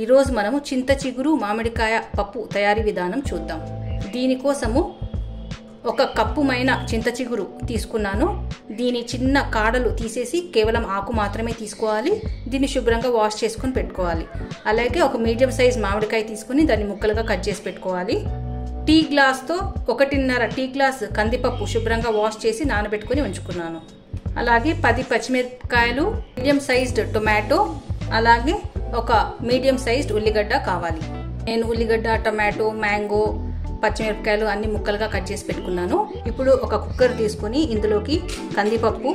ఈరోజు మనము చింత చిగురు మామిడికాయ పప్పు తయారీ విధానం చూద్దాం. దీనికోసము ఒక కప్పుమైన చింత చిగురు తీసుకున్నాను. దీని చిన్న కాడలు తీసేసి కేవలం ఆకు మాత్రమే తీసుకోవాలి. దీన్ని శుభ్రంగా వాష్ చేసుకొని పెట్టుకోవాలి. అలాగే ఒక మీడియం సైజ్ మామిడికాయ తీసుకుని దాన్ని ముక్కలుగా కట్ చేసి పెట్టుకోవాలి. టీ గ్లాస్తో 1.5 టీ గ్లాస్ కందిపప్పు శుభ్రంగా వాష్ చేసి నానబెట్టుకుని ఉంచుకున్నాను. అలాగే 10 పచ్చిమిరపకాయలు, మీడియం సైజ్డ్ టొమాటో, అలాగే ఒక మీడియం సైజ్డ్ ఉల్లిగడ్డ కావాలి. నేను ఉల్లిగడ్డ, టొమాటో, మ్యాంగో, పచ్చిమిరపకాయలు అన్ని ముక్కలుగా కట్ చేసి పెట్టుకున్నాను. ఇప్పుడు ఒక కుక్కర్ తీసుకొని ఇందులోకి కందిపప్పు,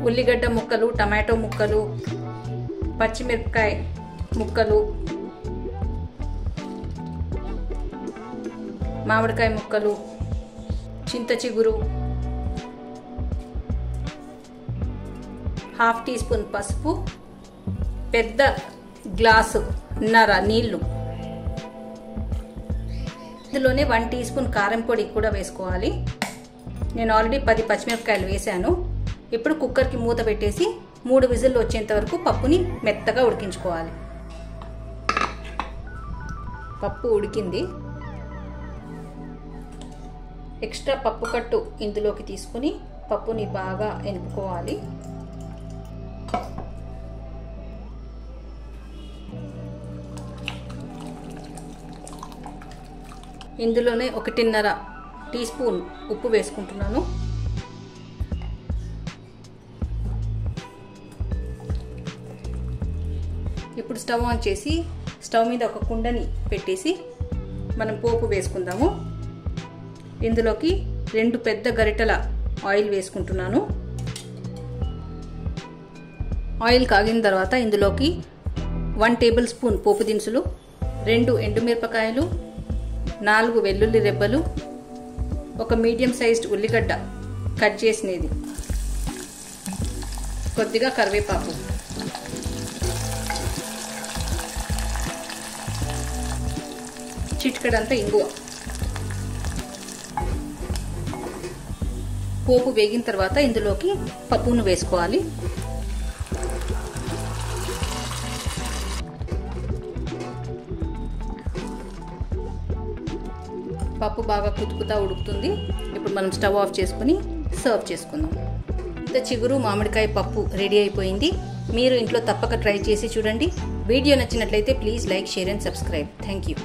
ఉల్లిగడ్డ ముక్కలు, టమాటో ముక్కలు, పచ్చిమిరపకాయ ముక్కలు, మామిడికాయ ముక్కలు, చింత చిగురు, 1/2 టీ స్పూన్ పసుపు, పెద్ద గ్లాసున్నర నీళ్లు, ఇందులోనే 1 టీ స్పూన్ కారం పొడి కూడా వేసుకోవాలి. నేను ఆల్రెడీ 10 పచ్చిమిరపకాయలు వేసాను. ఇప్పుడు కుక్కర్కి మూత పెట్టేసి 3 విజిల్లు వచ్చేంత వరకు పప్పుని మెత్తగా ఉడికించుకోవాలి. పప్పు ఉడికింది. ఎక్స్ట్రా పప్పు కట్టు ఇందులోకి తీసుకుని పప్పుని బాగా ఎనుపుకోవాలి. ఇందులోనే 1.5 టీ స్పూన్ ఉప్పు వేసుకుంటున్నాను. ఇప్పుడు స్టవ్ ఆన్ చేసి స్టవ్ మీద ఒక కుండని పెట్టేసి మనం పోపు వేసుకుందాము. ఇందులోకి 2 పెద్ద గరిటెల ఆయిల్ వేసుకుంటున్నాను. ఆయిల్ కాగిన తర్వాత ఇందులోకి 1 టేబుల్ స్పూన్ పోపు దినుసులు, 2 ఎండుమిరపకాయలు, 4 వెల్లుల్లి రెబ్బలు, ఒక మీడియం సైజ్డ్ ఉల్లిగడ్డ కట్ చేసినది, కొద్దిగా కరివేపాకు, చిటికెడంతా ఇంగువ. పోపు వేగిన తర్వాత ఇందులోకి పప్పును వేసుకోవాలి. పప్పు బాగా కుతుకుతా ఉడుకుతుంది. ఇప్పుడు మనం స్టవ్ ఆఫ్ చేసుకుని సర్వ్ చేసుకుందాం. చింత చిగురు మామిడికాయ పప్పు రెడీ అయిపోయింది. మీరు ఇంట్లో తప్పక ట్రై చేసి చూడండి. వీడియో నచ్చినట్లయితే please like, share and subscribe. Thank you.